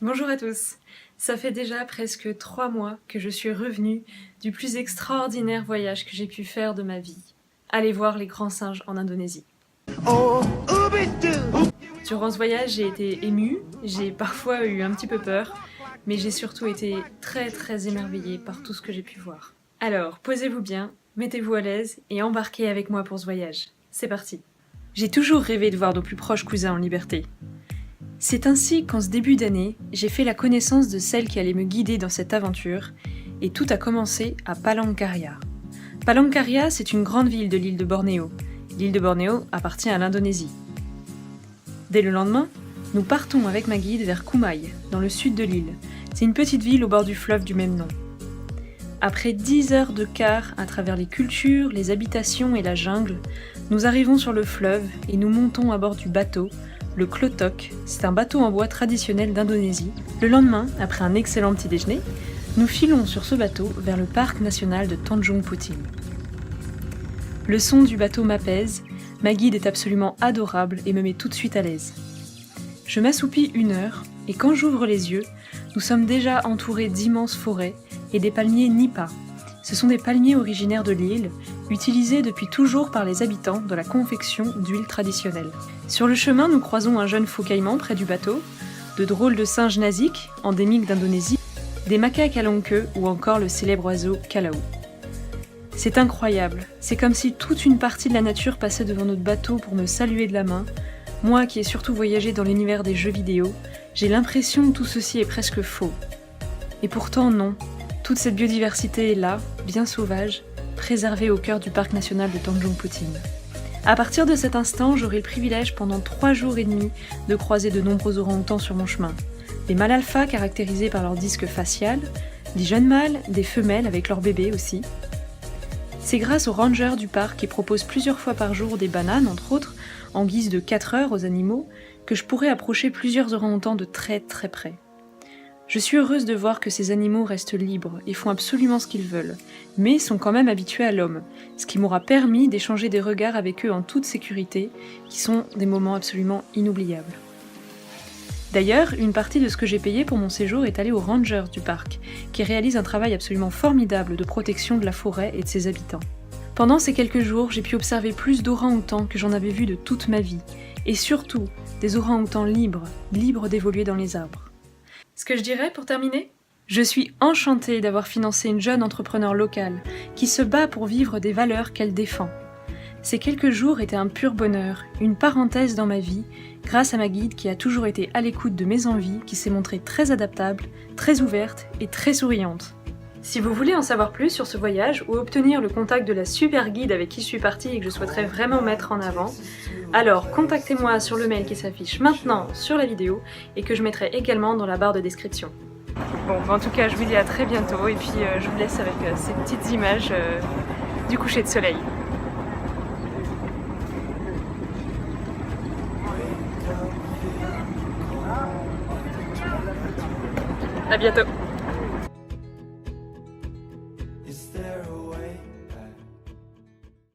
Bonjour à tous. Ça fait déjà presque 3 mois que je suis revenue du plus extraordinaire voyage que j'ai pu faire de ma vie. Aller voir les grands singes en Indonésie. Durant ce voyage, j'ai été émue, j'ai parfois eu un petit peu peur, mais j'ai surtout été très émerveillée par tout ce que j'ai pu voir. Alors, posez-vous bien, mettez-vous à l'aise et embarquez avec moi pour ce voyage. C'est parti. J'ai toujours rêvé de voir nos plus proches cousins en liberté. C'est ainsi qu'en ce début d'année, j'ai fait la connaissance de celle qui allait me guider dans cette aventure, et tout a commencé à Palangkaraya. Palangkaraya, c'est une grande ville de l'île de Bornéo. L'île de Bornéo appartient à l'Indonésie. Dès le lendemain, nous partons avec ma guide vers Kumai, dans le sud de l'île. C'est une petite ville au bord du fleuve du même nom. Après 10 heures de car à travers les cultures, les habitations et la jungle, nous arrivons sur le fleuve et nous montons à bord du bateau, le Klotok. C'est un bateau en bois traditionnel d'Indonésie. Le lendemain, après un excellent petit déjeuner, nous filons sur ce bateau vers le parc national de Tanjung Puting. Le son du bateau m'apaise, ma guide est absolument adorable et me met tout de suite à l'aise. Je m'assoupis 1 heure et quand j'ouvre les yeux, nous sommes déjà entourés d'immenses forêts et des palmiers nipa. Ce sont des palmiers originaires de l'île, utilisés depuis toujours par les habitants dans la confection d'huile traditionnelle. Sur le chemin, nous croisons un jeune faux caïman près du bateau, de drôles de singes nasiques, endémiques d'Indonésie, des macaques à longue queue ou encore le célèbre oiseau Kalau. C'est incroyable, c'est comme si toute une partie de la nature passait devant notre bateau pour me saluer de la main. Moi qui ai surtout voyagé dans l'univers des jeux vidéo, j'ai l'impression que tout ceci est presque faux. Et pourtant non, toute cette biodiversité est là, bien sauvage, préservée au cœur du parc national de Tanjung Puting. À partir de cet instant, j'aurai le privilège pendant 3 jours et demi de croiser de nombreux orang-outans sur mon chemin. Des mâles alpha caractérisés par leur disque facial, des jeunes mâles, des femelles avec leurs bébés aussi. C'est grâce aux rangers du parc qui proposent plusieurs fois par jour des bananes, entre autres, en guise de 4 heures aux animaux, que je pourrai approcher plusieurs orang-outans de très près. Je suis heureuse de voir que ces animaux restent libres et font absolument ce qu'ils veulent, mais sont quand même habitués à l'homme, ce qui m'aura permis d'échanger des regards avec eux en toute sécurité, qui sont des moments absolument inoubliables. D'ailleurs, une partie de ce que j'ai payé pour mon séjour est allée aux rangers du parc, qui réalisent un travail absolument formidable de protection de la forêt et de ses habitants. Pendant ces quelques jours, j'ai pu observer plus d'orang-outans que j'en avais vu de toute ma vie, et surtout des orang-outans libres d'évoluer dans les arbres. Ce que je dirais pour terminer ? Je suis enchantée d'avoir financé une jeune entrepreneur locale qui se bat pour vivre des valeurs qu'elle défend. Ces quelques jours étaient un pur bonheur, une parenthèse dans ma vie, grâce à ma guide qui a toujours été à l'écoute de mes envies, qui s'est montrée très adaptable, très ouverte et très souriante. Si vous voulez en savoir plus sur ce voyage ou obtenir le contact de la super guide avec qui je suis partie et que je souhaiterais vraiment mettre en avant, alors contactez-moi sur le mail qui s'affiche maintenant sur la vidéo et que je mettrai également dans la barre de description. Bon, en tout cas, je vous dis à très bientôt et puis je vous laisse avec ces petites images du coucher de soleil. À bientôt!